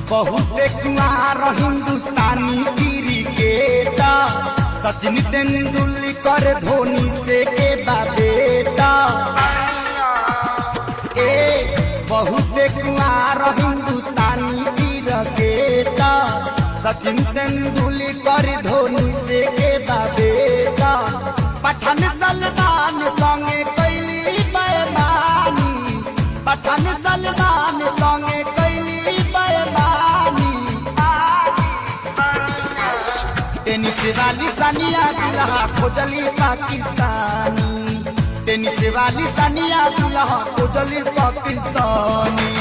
बहुत कुआर हिंदुस्तानी क्रिकेटर सचिन तेंदुलकर धोनी से के बेटा। बहुत कुआर हिंदुस्तानी क्रिकेटर सचिन तेंदुलकर धोनी से के बेटा। पठान सलमान संगे कैली बेमानी, पठान सलमान संगे कैली बेमानी। टेनिस वाली सानिया दुल्हा खोजली पाकिस्तानी, टेनिस वाली सानिया दुल्हा खोजली पाकिस्तानी।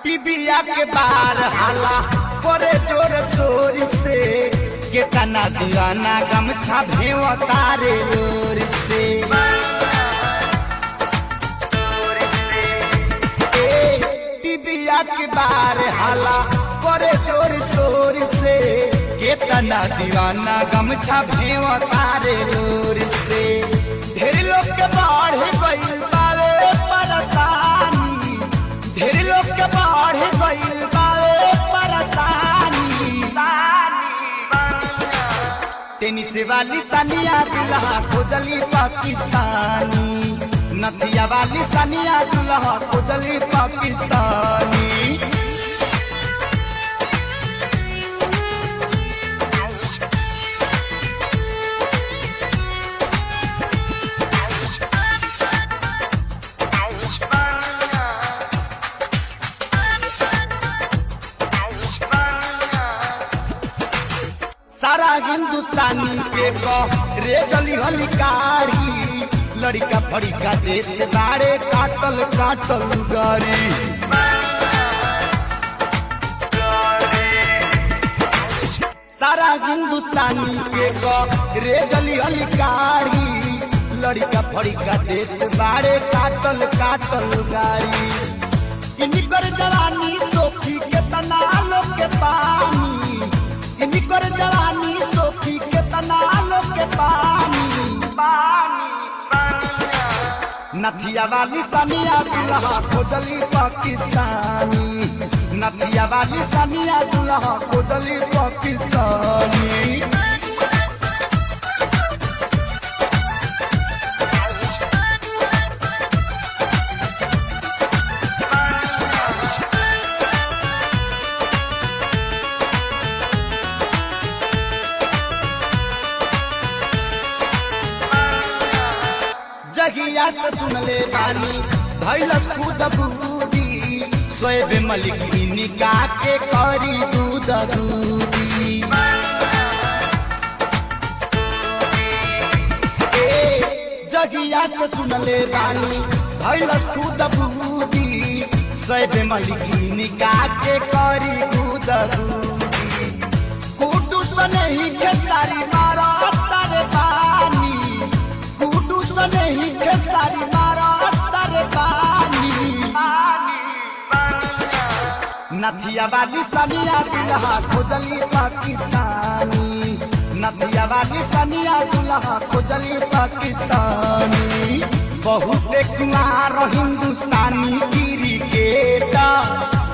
टीबिया के बार हाला करे जोर शोर से, केतना दीवाना गमछा भेव तारे लोर से। टीबिया के बार हाला करे जोर शोर से, केतना दीवाना गमछा भेव तारे लोर से। ढेर लोग के बाढ़ गइल बावे परेशानी, ढेर लोग के बाढ़ गइल बावे परेशानी। टेनिस वाली सानिया दुल्हा खोजली पाकिस्तानी, नथिया वाली सानिया दुल्हा खोजली पाकिस्तानी। सारा हिंदुस्तानी के रे गली हली कारी, लड़का फड़िका देते बाड़े काटल काटल गारी। सारा हिंदुस्तानी के रे गली हली कारी, लड़का फड़िका देते बाड़े काटल काटल गारी। इनकर जवानी सोखी केतना लोग के पानी, इनकर जवानी सोखी केतना लोग के पानी। नथिया वाली सानिया दुल्हा खोजली पाकिस्तानी, नथिया वाली सानिया दुल्हा खोजली पाकिस्तानी। जगिया से सुनले बानी भैलस खुद बूदी, शोएब मलिक निका के करी दूध दूदी। जगिया से सुनले बानी भैलस खुद बूदी, शोएब मलिक निका के करी दूध दूदी। कुटू सने ही खेसारी मारा तारे पानी, नहीं के सारी मारा तारे पानी। नथिया वाली सानिया दुल्हा खोजली पाकिस्तानी, नथिया वाली सानिया दुल्हा खोजली पाकिस्तानी। बहुत कुआर हिंदुस्तानी क्रिकेटर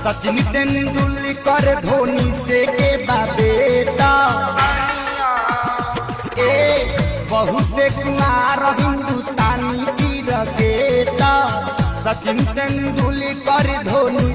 सचिन तेंदुलकर धोनी से के बेटा। बहुत कुआर हिंदुस्तानी क्रिकेटर सचिन तेंदुलकर धोनी